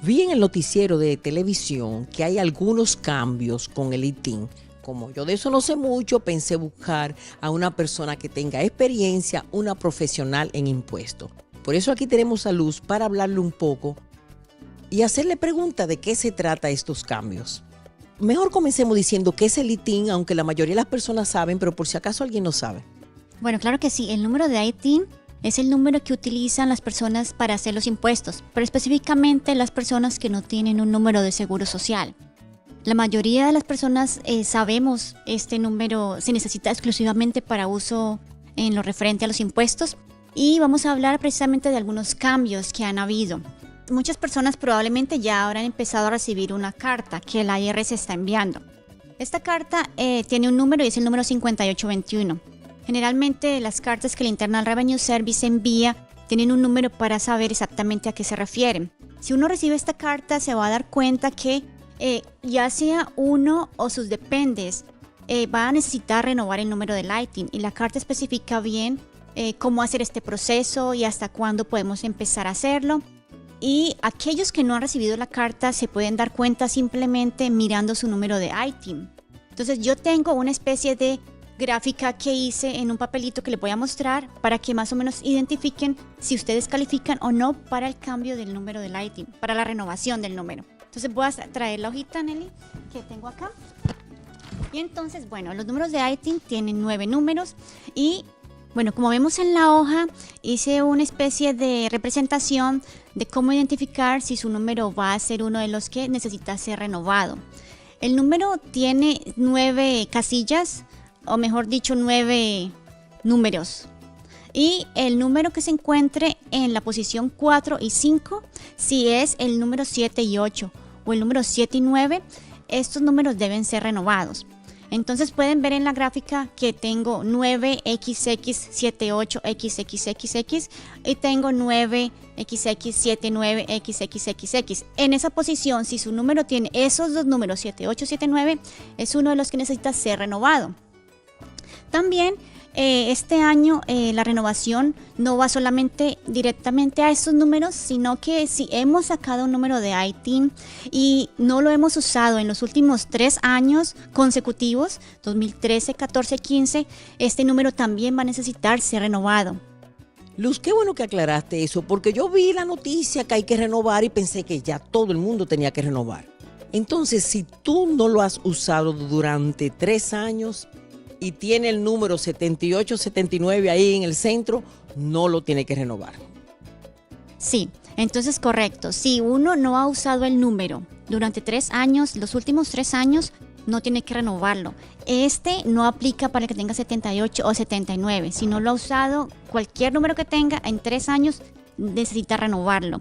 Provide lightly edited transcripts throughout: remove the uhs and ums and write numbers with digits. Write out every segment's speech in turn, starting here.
Vi en el noticiero de televisión que hay algunos cambios con el ITIN. Como yo de eso no sé mucho, pensé buscar a una persona que tenga experiencia, una profesional en impuestos. Por eso aquí tenemos a Luz para hablarle un poco y hacerle preguntas de qué se trata estos cambios. Mejor comencemos diciendo qué es el ITIN, aunque la mayoría de las personas saben, pero por si acaso alguien no sabe. Bueno, claro que sí. El número de ITIN es el número que utilizan las personas para hacer los impuestos, pero específicamente las personas que no tienen un número de seguro social. La mayoría de las personas sabemos este número se necesita exclusivamente para uso en lo referente a los impuestos y vamos a hablar precisamente de algunos cambios que han habido. Muchas personas probablemente ya habrán empezado a recibir una carta que el IRS está enviando. Esta carta tiene un número y es el número 5821. Generalmente las cartas que el Internal Revenue Service envía tienen un número para saber exactamente a qué se refieren. Si uno recibe esta carta se va a dar cuenta que ya sea uno o sus dependes va a necesitar renovar el número del ITIN y la carta especifica bien cómo hacer este proceso y hasta cuándo podemos empezar a hacerlo. Y aquellos que no han recibido la carta se pueden dar cuenta simplemente mirando su número de ITIN. Entonces yo tengo una especie de gráfica que hice en un papelito que les voy a mostrar para que más o menos identifiquen si ustedes califican o no para el cambio del número del ITIN, para la renovación del número. Entonces voy a traer la hojita, Nelly, que tengo acá. Y entonces, bueno, los números de ITIN tienen 9 números y, bueno, como vemos en la hoja, hice una especie de representación de cómo identificar si su número va a ser uno de los que necesita ser renovado. El número tiene 9 casillas, o mejor dicho, 9 números. Y el número que se encuentre en la posición 4 y 5, si es el número 7 y 8 o el número 7 y 9, estos números deben ser renovados. Entonces pueden ver en la gráfica que tengo 9XX78XXXX y tengo 9XX79XXXX. En esa posición, si su número tiene esos dos números, 7879, es uno de los que necesita ser renovado. También este año la renovación no va solamente directamente a estos números, sino que si hemos sacado un número de ITIN y no lo hemos usado en los últimos 3 años consecutivos, 2013, 14, 15, este número también va a necesitar ser renovado. Luz, qué bueno que aclaraste eso, porque yo vi la noticia que hay que renovar y pensé que ya todo el mundo tenía que renovar. Entonces, si tú no lo has usado durante 3 años, y tiene el número 7879 ahí en el centro, no lo tiene que renovar. Sí, entonces correcto. Si uno no ha usado el número durante 3 años, los últimos 3 años, no tiene que renovarlo. Este no aplica para el que tenga 78 o 79. Si no lo ha usado, cualquier número que tenga en 3 años necesita renovarlo.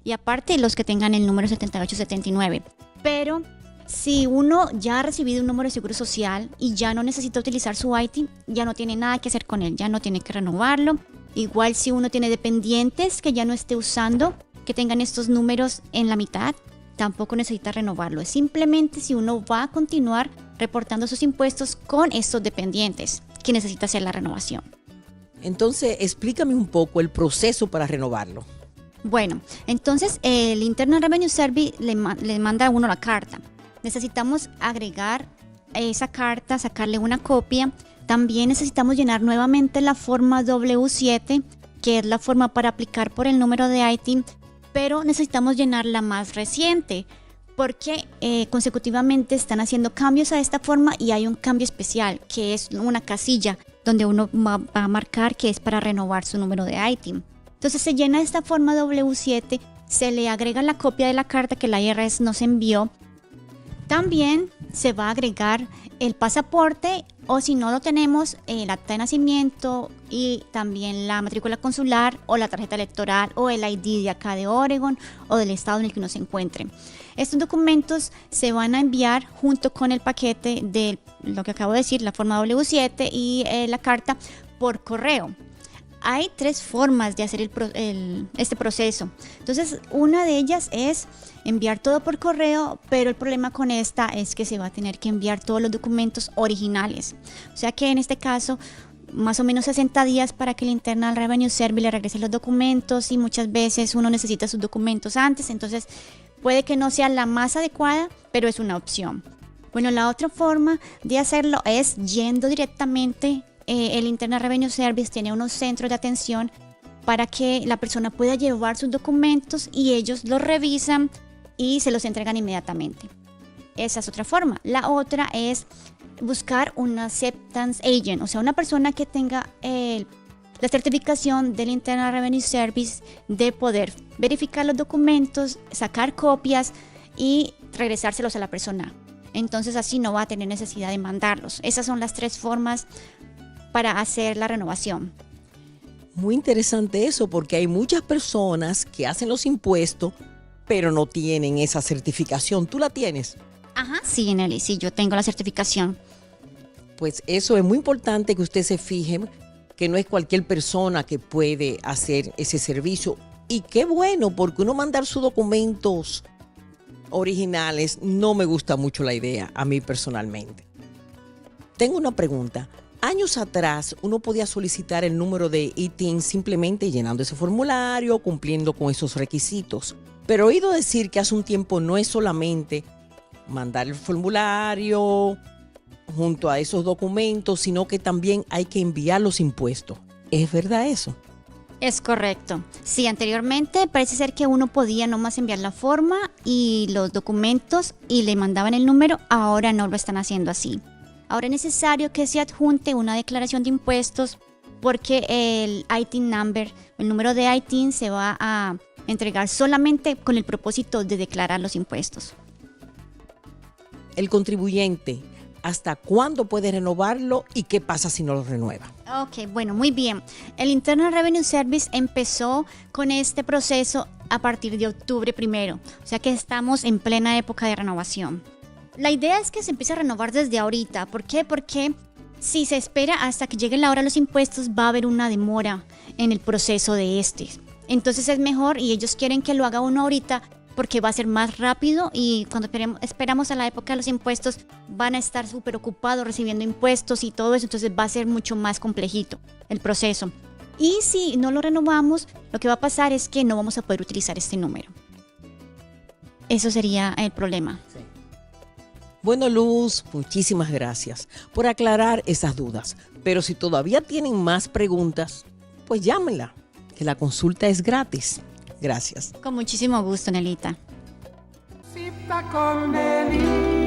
Y aparte los que tengan el número 78 o 79. Pero si uno ya ha recibido un número de seguro social y ya no necesita utilizar su ITIN, ya no tiene nada que hacer con él, ya no tiene que renovarlo. Igual si uno tiene dependientes que ya no esté usando, que tengan estos números en la mitad, tampoco necesita renovarlo. Es simplemente si uno va a continuar reportando sus impuestos con estos dependientes que necesita hacer la renovación. Entonces, explícame un poco el proceso para renovarlo. Bueno, entonces el Internal Revenue Service le manda a uno la carta. Necesitamos agregar esa carta, sacarle una copia. También necesitamos llenar nuevamente la forma W7, que es la forma para aplicar por el número de ITIN, pero necesitamos llenar la más reciente, porque consecutivamente están haciendo cambios a esta forma y hay un cambio especial, que es una casilla donde uno va a marcar que es para renovar su número de ITIN. Entonces se llena esta forma W7, se le agrega la copia de la carta que la IRS nos envió. También se va a agregar el pasaporte o si no lo tenemos, el acta de nacimiento y también la matrícula consular o la tarjeta electoral o el ID de acá de Oregon o del estado en el que uno se encuentre. Estos documentos se van a enviar junto con el paquete de lo que acabo de decir, la forma W7 y la carta por correo. Hay 3 formas de hacer este proceso. Entonces, una de ellas es enviar todo por correo, pero el problema con esta es que se va a tener que enviar todos los documentos originales. O sea que en este caso más o menos 60 días para que el Internal Revenue Service le regrese los documentos y muchas veces uno necesita sus documentos antes, entonces puede que no sea la más adecuada, pero es una opción. Bueno, la otra forma de hacerlo es yendo directamente. El Internal Revenue Service tiene unos centros de atención para que la persona pueda llevar sus documentos y ellos los revisan y se los entregan inmediatamente. Esa es otra forma. La otra es buscar un acceptance agent, o sea, una persona que tenga la certificación del Internal Revenue Service de poder verificar los documentos, sacar copias y regresárselos a la persona. Entonces así no va a tener necesidad de mandarlos. Esas son las 3 formas para hacer la renovación. Muy interesante eso, porque hay muchas personas que hacen los impuestos, pero no tienen esa certificación. ¿Tú la tienes? Ajá, sí, Nelly, sí, yo tengo la certificación. Pues eso es muy importante que usted se fije que no es cualquier persona que puede hacer ese servicio. Y qué bueno, porque uno mandar sus documentos originales, no me gusta mucho la idea, a mí personalmente. Tengo una pregunta. Años atrás, uno podía solicitar el número de ITIN simplemente llenando ese formulario, cumpliendo con esos requisitos. Pero he oído decir que hace un tiempo no es solamente mandar el formulario junto a esos documentos, sino que también hay que enviar los impuestos. ¿Es verdad eso? Es correcto. Sí, anteriormente parece ser que uno podía nomás enviar la forma y los documentos y le mandaban el número. Ahora no lo están haciendo así. Ahora es necesario que se adjunte una declaración de impuestos porque el ITIN number, el número de ITIN, se va a entregar solamente con el propósito de declarar los impuestos. El contribuyente, ¿hasta cuándo puede renovarlo y qué pasa si no lo renueva? Ok, bueno, muy bien. El Internal Revenue Service empezó con este proceso a partir de octubre 1, o sea que estamos en plena época de renovación. La idea es que se empiece a renovar desde ahorita. ¿Por qué? Porque si se espera hasta que llegue la hora de los impuestos, va a haber una demora en el proceso de este. Entonces es mejor, y ellos quieren que lo haga uno ahorita, porque va a ser más rápido y cuando esperamos a la época de los impuestos van a estar súper ocupados recibiendo impuestos y todo eso, entonces va a ser mucho más complejito el proceso. Y si no lo renovamos, lo que va a pasar es que no vamos a poder utilizar este número. Eso sería el problema. Sí. Bueno, Luz, muchísimas gracias por aclarar esas dudas. Pero si todavía tienen más preguntas, pues llámenla, que la consulta es gratis. Gracias. Con muchísimo gusto, Nelita. Cita con Nelly.